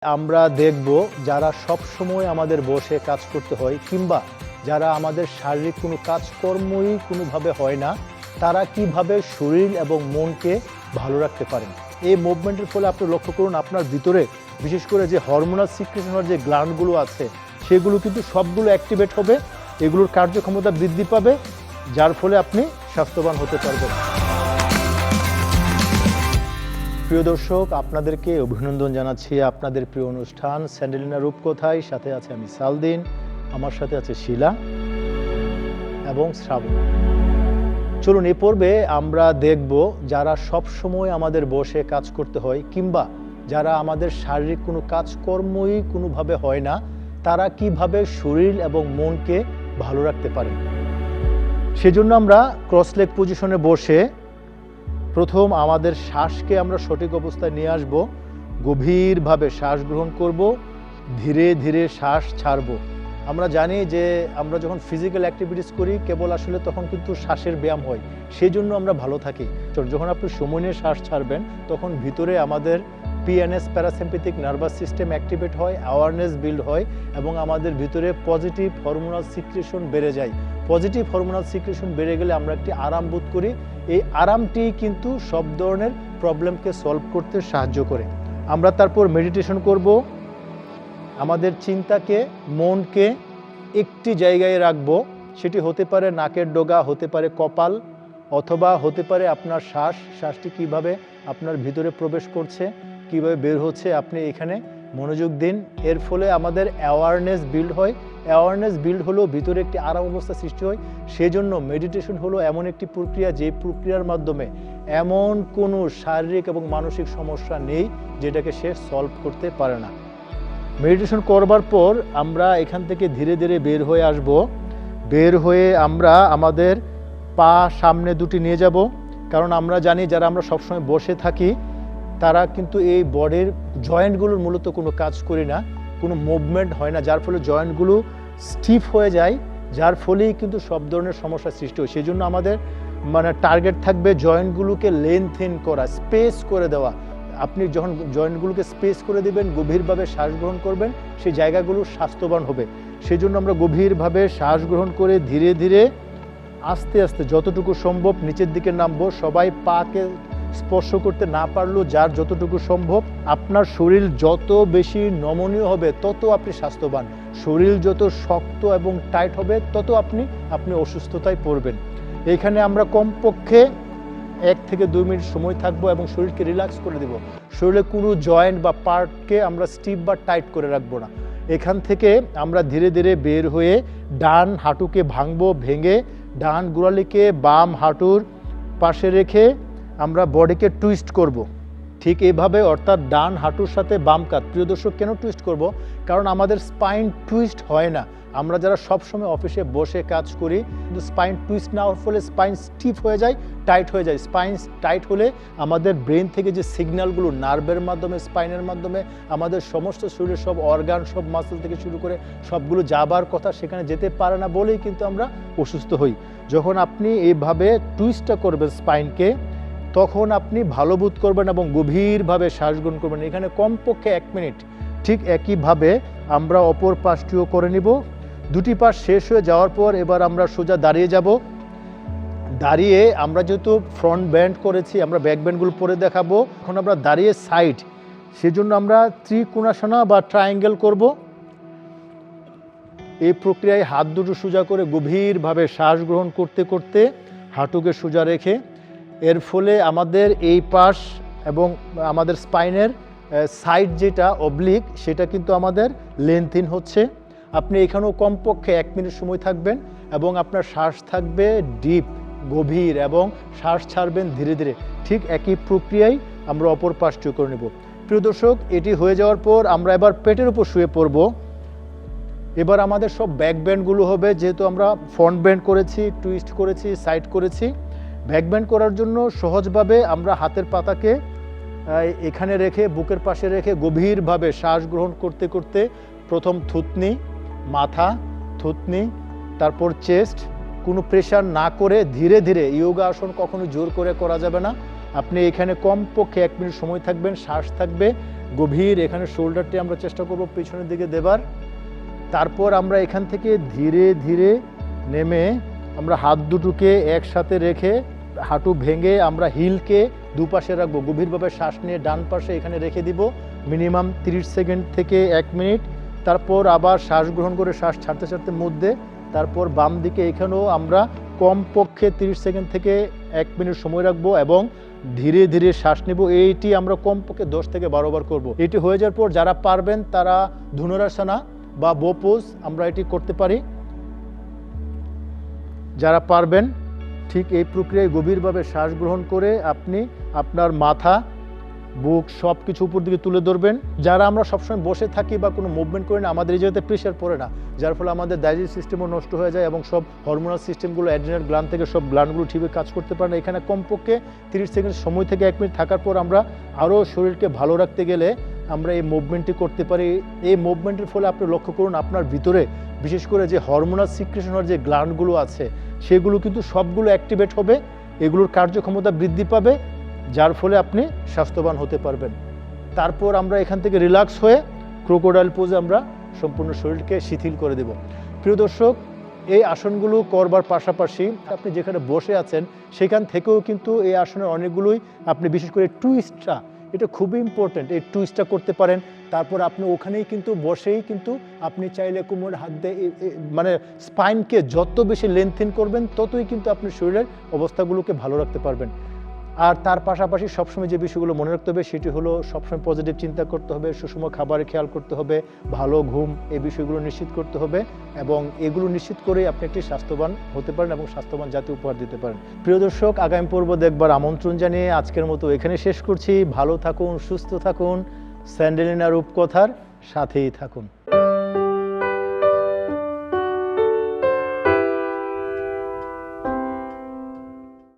আমরা দেখব যারা সব সময় আমাদের বসে কাজ করতে হয় কিংবা যারা আমাদের শারীরিক কোনো কাজকর্মই কোনোভাবে হয় না, তারা কিভাবে শরীর এবং মনকে ভালো রাখতে পারেন। এই মুভমেন্টের ফলে আপনি লক্ষ্য করুন আপনার ভিতরে বিশেষ করে যে হরমোনাল সিক্রেশনের যে গ্ল্যান্ডগুলো আছে সেগুলো কিন্তু সবগুলো অ্যাক্টিভেট হবে, এগুলোর কার্যক্ষমতা বৃদ্ধি পাবে, যার ফলে আপনি স্বাস্থ্যবান হতে পারবেন। প্রিয় দর্শক, আপনাদেরকে অভিনন্দন জানাচ্ছি আপনাদের প্রিয় অনুষ্ঠান স্যান্ডেলিনা রূপকথায়। সাথে আছে আমি সালদিন, আমার সাথে আছে শিলা এবং শ্রাবণ। চলুন এ পর্বে আমরা দেখব যারা সব সময় আমাদের বসে কাজ করতে হয় কিংবা যারা আমাদের শারীরিক কোনো কাজকর্মই কোনোভাবে হয় না, তারা কিভাবে শরীর এবং মনকে ভালো রাখতে পারেন। সেজন্য আমরা ক্রস লেগ পজিশনে বসে প্রথম আমাদের শ্বাসকে আমরা সঠিক অবস্থায় নিয়ে আসব, গভীরভাবে শ্বাস গ্রহণ করব, ধীরে ধীরে শ্বাস ছাড়ব। আমরা জানি যে আমরা যখন ফিজিক্যাল অ্যাক্টিভিটিস করি কেবল আসলে তখন কিন্তু শ্বাসের ব্যায়াম হয়, সেই জন্য আমরা ভালো থাকি। যখন আপনি সময় নিয়ে শ্বাস ছাড়বেন তখন ভিতরে আমাদের PNS parasympathetic nervous system activate হয়, অ্যাওয়ারনেস বিল্ড হয় এবং আমাদের ভিতরে পজিটিভ হরমোনাল সিক্রেশন বেড়ে যায়। পজিটিভ হরমোনাল সিক্রেশন বেড়ে গেলে আমরা একটি আরাম বোধ করি। এই আরামটি কিন্তু সব ধরনের প্রবলেমকে সলভ করতে সাহায্য করে। আমরা তারপর মেডিটেশন করব, আমাদের চিন্তাকে, মনকে একটি জায়গায় রাখবো। সেটি হতে পারে নাকের ডগা, হতে পারে কপাল, অথবা হতে পারে আপনার শ্বাসটি কিভাবে আপনার ভিতরে প্রবেশ করছে, কিভাবে বের হচ্ছে, আপনি এখানে মনোযোগ দিন। এর ফলে আমাদের অ্যাওয়ারনেস বিল্ড হয়। অ্যাওয়ারনেস বিল্ড হলেও ভিতরে একটি আরাম অবস্থা সৃষ্টি হয়। সেজন্য মেডিটেশন হলো এমন একটি প্রক্রিয়া যে প্রক্রিয়ার মাধ্যমে এমন কোনো শারীরিক এবং মানসিক সমস্যা নেই যেটাকে সে সলভ করতে পারে না। মেডিটেশন করবার পর আমরা এখান থেকে ধীরে ধীরে বের হয়ে আসব। বের হয়ে আমরা আমাদের পা সামনে দুটি নিয়ে যাব, কারণ আমরা জানি যারা আমরা সবসময় বসে থাকি তারা কিন্তু এই বডির জয়েন্টগুলোর মূলত কোনো কাজ করি না, কোনো মুভমেন্ট হয় না, যার ফলে জয়েন্টগুলো স্টিফ হয়ে যায়, যার ফলেই কিন্তু সব ধরনের সমস্যার সৃষ্টি হয়। সেই জন্য আমাদের টার্গেট থাকবে জয়েন্টগুলোকে লেন্থেন করা, স্পেস করে দেওয়া। আপনি যখন জয়েন্টগুলোকে স্পেস করে দেবেন, গভীরভাবে শ্বাস গ্রহণ করবেন, সেই জায়গাগুলো স্বাস্থ্যবান হবে। সেই জন্য আমরা গভীরভাবে শ্বাস গ্রহণ করে ধীরে ধীরে আস্তে আস্তে যতটুকু সম্ভব নিচের দিকে নামবো। সবাই পাকে স্পর্শ করতে না পারলেও যার যতটুকু সম্ভব। আপনার শরীর যত বেশি নমনীয় হবে তত আপনি স্বাস্থ্যবান, শরীর যত শক্ত এবং টাইট হবে তত আপনি অসুস্থতায় পড়বেন। এইখানে আমরা কমপক্ষে 1 থেকে 2 মিনিট সময় থাকবো এবং শরীরকে রিল্যাক্স করে দেব। শরীরে কোনো জয়েন্ট বা পার্টকে আমরা স্টিফ বা টাইট করে রাখবো না। এখান থেকে আমরা ধীরে ধীরে বের হয়ে ডান হাঁটুকে ভাঙবো, ভেঙে ডান গোড়ালিকে বাম হাঁটুর পাশে রেখে আমরা বডিকে টুইস্ট করব। ঠিক এইভাবে, অর্থাৎ ডান হাঁটুর সাথে বাম কাঁধ। প্রিয় দর্শক, কেন টুইস্ট করব? কারণ আমাদের স্পাইন টুইস্ট হয় না। আমরা যারা সবসময় অফিসে বসে কাজ করি কিন্তু স্পাইন টুইস্ট না হওয়ার ফলে স্পাইন স্টিফ হয়ে যায়, টাইট হয়ে যায়। স্পাইন টাইট হলে আমাদের ব্রেন থেকে যে সিগন্যালগুলো নার্ভের মাধ্যমে, স্পাইনের মাধ্যমে আমাদের সমস্ত শরীরের সব অর্গান, সব মাসল থেকে শুরু করে সবগুলো যাবার কথা সেখানে যেতে পারে না বলেই কিন্তু আমরা অসুস্থ হই। যখন আপনি এইভাবে টুইস্টটা করবেন স্পাইনকে, তখন আপনি ভালো বোধ করবেন এবং গভীরভাবে শ্বাস গ্রহণ করবেন। এখানে কমপক্ষে 1 মিনিট। ঠিক একইভাবে আমরা অপর পাশটিও করে নিব। দুটি পাশ শেষ হয়ে যাওয়ার পর এবার আমরা সোজা দাঁড়িয়ে যাব। দাঁড়িয়ে আমরা যেহেতু ফ্রন্ট ব্যান্ড করেছি, আমরা ব্যাক ব্যান্ডগুলো পরে দেখাবো। এখন আমরা দাঁড়িয়ে সাইড, সেজন্য আমরা ত্রিকোণাসনা বা ট্রায়াঙ্গেল করব। এই প্রক্রিয়ায় হাত দুটো সোজা করে গভীরভাবে শ্বাস গ্রহণ করতে করতে হাঁটুকে সোজা রেখে, এর ফলে আমাদের এই পাশ এবং আমাদের স্পাইনের সাইড যেটা অবলিক সেটা কিন্তু আমাদের লেন্থিন হচ্ছে। আপনি এখানেও কমপক্ষে 1 মিনিট সময় থাকবেন এবং আপনার শ্বাস থাকবে ডিপ, গভীর, এবং শ্বাস ছাড়বেন ধীরে ধীরে। ঠিক একই প্রক্রিয়ায় আমরা অপর পাশটিও করে নেব। প্রিয় দর্শক, এটি হয়ে যাওয়ার পর আমরা এবার পেটের উপর শুয়ে পড়ব। এবার আমাদের সব ব্যাক ব্যান্ডগুলো হবে, যেহেতু আমরা ফ্রন্ট ব্যান্ড করেছি, টুইস্ট করেছি, সাইড করেছি। ব্যাক ব্যান্ড করার জন্য সহজভাবে আমরা হাতের পাতাকে এখানে রেখে, বুকের পাশে রেখে গভীরভাবে শ্বাস গ্রহণ করতে করতে প্রথম থুতনি, মাথা, থুতনি, তারপর চেস্ট, কোনো প্রেশার না করে ধীরে ধীরে। যোগা আসন কখনো জোর করে করা যাবে না। আপনি এখানে কমপক্ষে 1 মিনিট সময় থাকবেন, শ্বাস থাকবে গভীর এখানে শোল্ডারটি আমরা চেষ্টা করব পেছনের দিকে দেবার। তারপর আমরা এখান থেকে ধীরে ধীরে নেমে আমরা হাত দুটোকে একসাথে রেখে হাঁটু ভেঙে আমরা হিলকে দুপাশে রাখবো। গভীরভাবে শ্বাস নিয়ে ডান পাশে এখানে রেখে দিব মিনিমাম 30 সেকেন্ড থেকে 1 মিনিট। তারপর আবার শ্বাস গ্রহণ করে শ্বাস ছাড়তে ছাড়তে মধ্যে, তারপর বাম দিকে এখানেও আমরা কমপক্ষে 30 সেকেন্ড থেকে 1 মিনিট সময় রাখবো এবং ধীরে ধীরে শ্বাস নেব। এইটি আমরা কমপক্ষে 10 থেকে 12 বার করব। এটি হয়ে যাওয়ার পর যারা পারবেন তারা ধনুরাসনা বা বো পোজ আমরা এটি করতে পারি। যারা পারবেন ঠিক এই প্রক্রিয়ায় গভীরভাবে শ্বাস গ্রহণ করে আপনি আপনার মাথা, বুক সব কিছু উপর দিকে তুলে ধরবেন। যারা আমরা সবসময় বসে থাকি বা কোনো মুভমেন্ট করি না, আমাদের এই জায়গাতে প্রেশার পড়ে না, যার ফলে আমাদের ডাইজেস্টিভ সিস্টেমও নষ্ট হয়ে যায় এবং সব হরমোনাল সিস্টেমগুলো, অ্যাড্রিনাল গ্ল্যান্ড থেকে সব গ্ল্যান্ডগুলো ঠিকভাবে কাজ করতে পারে না। এখানে কমপক্ষে 30 সেকেন্ড সময় থেকে 1 মিনিট থাকার পর আমরা আরও শরীরকে ভালো রাখতে গেলে আমরা এই মুভমেন্টটি করতে পারি। এই মুভমেন্টের ফলে আপনি লক্ষ্য করুন আপনার ভিতরে বিশেষ করে যে হরমোনাল সিক্রেশন হওয়ার যে গ্ল্যান্ডগুলো আছে সেগুলো কিন্তু সবগুলো অ্যাক্টিভেট হবে, এগুলোর কার্যক্ষমতা বৃদ্ধি পাবে, যার ফলে আপনি স্বাস্থ্যবান হতে পারবেন। তারপর আমরা এখান থেকে রিল্যাক্স হয়ে ক্রোকোডাইল পোজে আমরা সম্পূর্ণ শরীরকে শিথিল করে দেব। প্রিয় দর্শক, এই আসনগুলো করবার পাশাপাশি আপনি যেখানে বসে আছেন সেখান থেকেও কিন্তু এই আসনের অনেকগুলোই আপনি বিশেষ করে টুইস্টটা, এটা খুবই ইম্পর্টেন্ট, এই টুইস্টটা করতে পারেন। তারপর আপনি ওখানেই কিন্তু বসেই কিন্তু আপনি চাইলে কোমর হাত দিয়ে মানে স্পাইনকে যত বেশি লেন্থেন করবেন ততই কিন্তু আপনি শরীরের অবস্থাগুলোকে ভালো রাখতে পারবেন। আর তার পাশাপাশি সবসময় যে বিষয়গুলো মনে রাখতে হবে সেটি হলো সবসময় পজিটিভ চিন্তা করতে হবে, সুষম খাবারে খেয়াল করতে হবে, ভালো ঘুম, এই বিষয়গুলো নিশ্চিত করতে হবে এবং এগুলো নিশ্চিত করে আপনি একটি স্বাস্থ্যবান হতে পারেন এবং স্বাস্থ্যবান জাতি উপহার দিতে পারেন। প্রিয় দর্শক, আগামী পর্ব দেখবার আমন্ত্রণ জানিয়ে আজকের মতো এখানে শেষ করছি। ভালো থাকুন, সুস্থ থাকুন, স্যান্ডেলিনা রূপকথার সাথেই থাকুন।